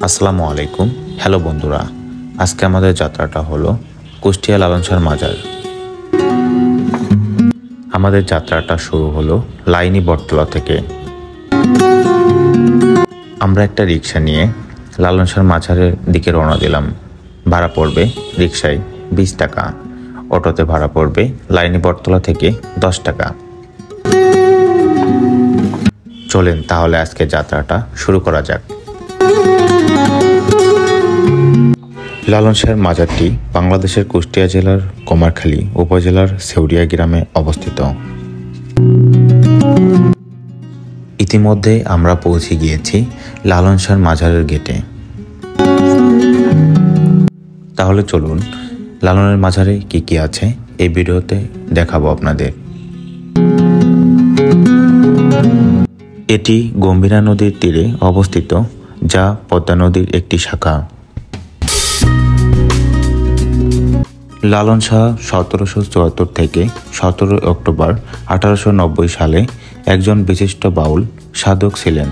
আসসালামু আলাইকুম। হ্যালো বন্ধুরা, আজকে আমাদের যাত্রাটা হলো কুষ্টিয়া লালন শাহর মাজার। আমাদের যাত্রাটা শুরু হলো লাইনি বটতলা থেকে। আমরা একটা রিক্সা নিয়ে লালন শাহর মাজারের দিকে রওনা দিলাম। ভাড়া পড়বে রিক্সায় 20 টাকা, অটোতে ভাড়া পড়বে লাইনি বটতলা থেকে 10 টাকা। চলেন তাহলে আজকে যাত্রাটা শুরু করা যাক। লালন শাহর মাজারটি বাংলাদেশের কুষ্টিয়া জেলার কুমারখালী উপজেলার সেউরিয়া গ্রামে অবস্থিত। ইতিমধ্যে আমরা পৌঁছে গিয়েছি লালন শাহর মাজারের গেটে। তাহলে চলুন লালনের মাজারে কি কি আছে এই ভিডিওতে দেখাবো আপনাদের। এটি গম্ভীরা নদীর তীরে অবস্থিত, যা পদ্মা নদীর একটি শাখা। লালন শাহ 1774 থেকে 17 অক্টোবর 1890 সালে একজন বিশিষ্ট বাউল সাধক ছিলেন।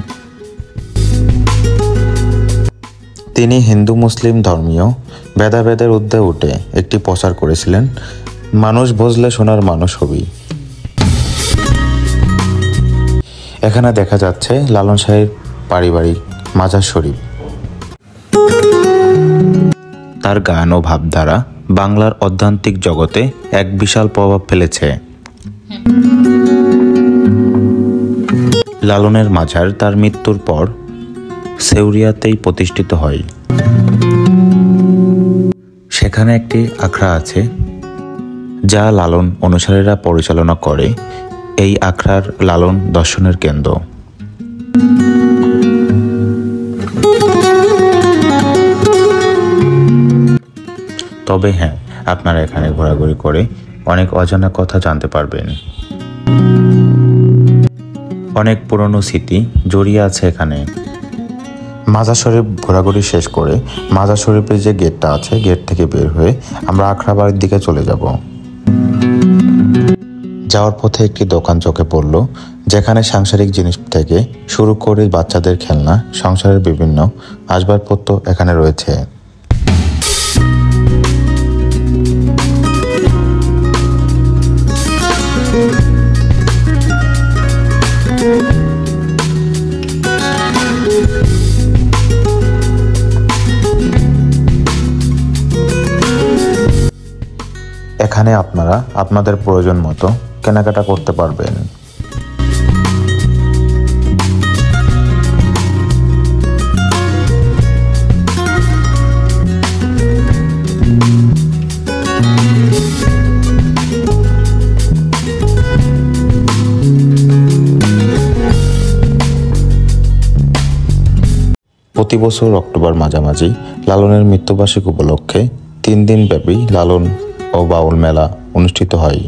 তিনি হিন্দু মুসলিম ধর্মীয় ভেদাভেদের ঊর্ধ্বে উঠে একটি প্রচার করেছিলেন, মানুষ বুঝলে সোনার মানুষ হবি। এখানে দেখা যাচ্ছে লালন শাহের পারিবারিক মাজার শরীফ। তার গান ও ভাবধারা বাংলার আধ্যাত্মিক জগতে এক বিশাল প্রভাব ফেলেছে। লালনের মাজার তার মৃত্যুর পর সেউরিয়াতেই প্রতিষ্ঠিত হয়। সেখানে একটি আখড়া আছে যা লালন অনুসারীরা পরিচালনা করে। এই আখড়ার লালন দর্শনের কেন্দ্র। তবে হ্যাঁ, আপনারা এখানে ঘোরাঘুরি করে অনেক অজানা কথা জানতে পারবেন। অনেক পুরনো স্মৃতি জড়িয়ে আছে এখানে। মাজার শরীফ ঘোরাঘুরি শেষ করে মাজার শরীফের যে গেটটা আছে, গেট থেকে বের হয়ে আমরা আখড়া বাড়ির দিকে চলে যাব। যাওয়ার পথে একটি দোকান চোখে পড়ল, যেখানে সাংসারিক জিনিস থেকে শুরু করে বাচ্চাদের খেলনা, সংসারের বিভিন্ন আসবাবপত্র এখানে রয়েছে। এখানে আপনারা আপনাদের প্রয়োজন মতো কেনাকাটা করতে পারবেন। প্রতি বছর অক্টোবর মাঝামাঝি লালনের মৃত্যুবার্ষিকী উপলক্ষে 3 দিন ব্যাপী লালন ও বাউল মেলা অনুষ্ঠিত হয়।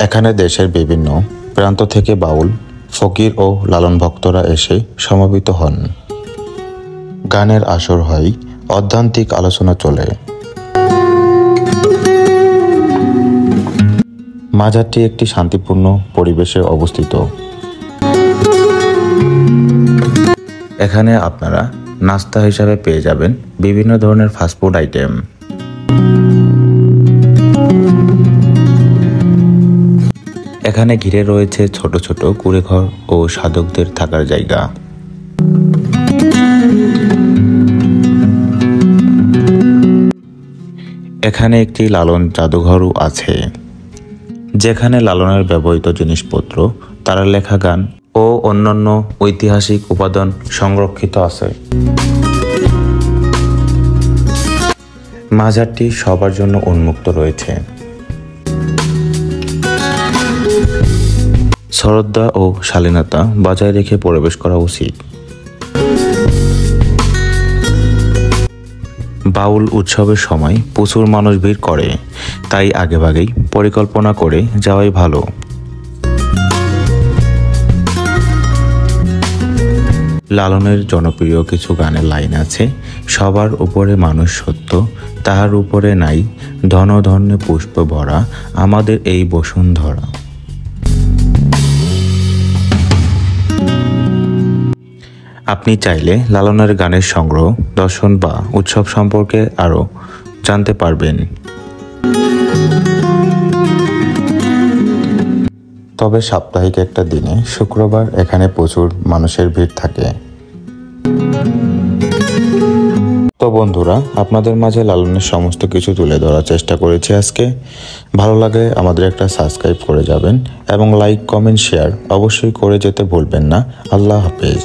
এখানে দেশের বিভিন্ন প্রান্ত থেকে বাউল, ফকির ও লালন ভক্তরা এসে সমবেত হন। গানের আসর হয়, আধ্যাত্মিক আলোচনা চলে। মাজারটি একটি শান্তিপূর্ণ পরিবেশে অবস্থিত। এখানে আপনারা নাস্তা হিসাবে পেয়ে যাবেন বিভিন্ন ধরনের ফাস্টফুড আইটেম। এখানে ঘিরে রয়েছে ছোট ছোট কুঁড়েঘর ও সাধকদের থাকার জায়গা। এখানে একটি লালন জাদুঘরও আছে, যেখানে লালনের ব্যবহৃত জিনিসপত্র, তার লেখা গান ও অন্যান্য ঐতিহাসিক উপাদান সংরক্ষিত আছে। মাজারটি সবার জন্য উন্মুক্ত রয়েছে। শ্রদ্ধা ও শালীনতা বজায় রেখে প্রবেশ করা উচিত। বাউল উৎসবের সময় প্রচুর মানুষ ভিড় করে, তাই আগেভাগেই পরিকল্পনা করে যাওয়াই ভালো। লালনের জনপ্রিয় কিছু গানের লাইন আছে। সবার উপরে মানুষ সত্য, তাহার উপরে নাই ধন ধন্যে পুষ্প ভরা, আমাদের এই বসুন্ধরা। আপনি চাইলে লালনের গানের সংগ্রহ, দর্শন বা উৎসব সম্পর্কে আরও জানতে পারবেন। তবে সাপ্তাহিক একটা দিনে শুক্রবার এখানে প্রচুর মানুষের ভিড় থাকে। তো বন্ধুরা, আপনাদের মাঝে লালনের সমস্ত কিছু তুলে ধরার চেষ্টা করেছি আজকে। ভালো লাগে আমাদের একটা সাবস্ক্রাইব করে যাবেন এবং লাইক, কমেন্ট, শেয়ার অবশ্যই করে যেতে ভুলবেন না। আল্লাহ হাফেজ।